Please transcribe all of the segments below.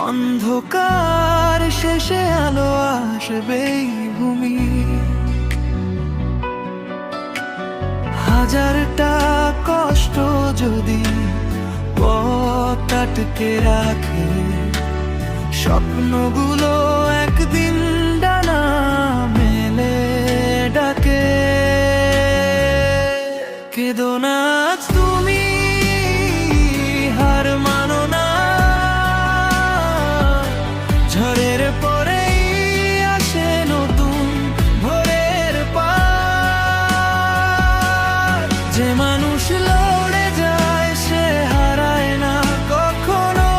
অন্ধকার শেষে আলো আসবে ভূমি, হাজারটা কষ্ট যদি পথ আটকে রাখে, স্বপ্নগুলো একদিন ডানা মেলে ডাকে। কেঁদো না তুমি, হার মানো না, ঝড়ের পরেই আসে নতুন ভোরের পার। যে মানুষ লড়ে যায় সে হারায় না কখনো,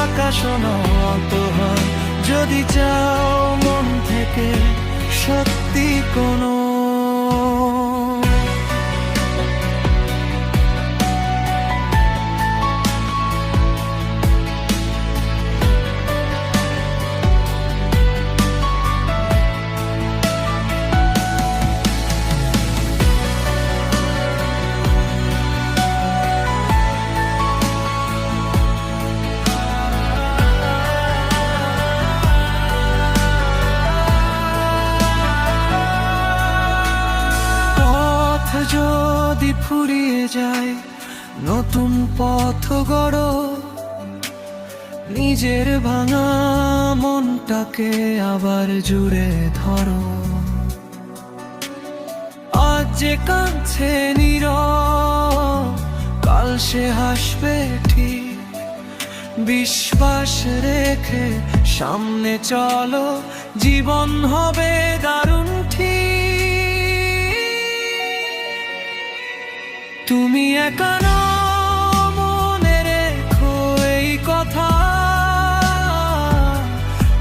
আকাশ নত হয় যদি চাও মন থেকে সত্যি কোনো। যদি ফুরিয়ে যায় নতুন পথ গড়ো, নিজের ভাঙা মনটাকে আবার জুড়ে ধরো। আজ যে কাঁদছে নীরব, কাল সে হাসবে ঠিক। বিশ্বাস রেখে সামনে চলো, জীবন হবে দারুণ ঠিক। তুমি একা নও, মনে রেখো এই কথা,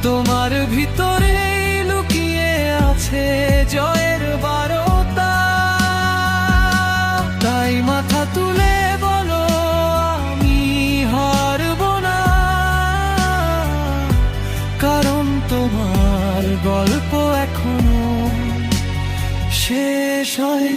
তোমার ভিতরে লুকিয়ে আছে জয়ের বারতা। তাই মাথা তুলে বলো আমি হারব না, কারণ তোমার গল্প এখনো শেষ হয়।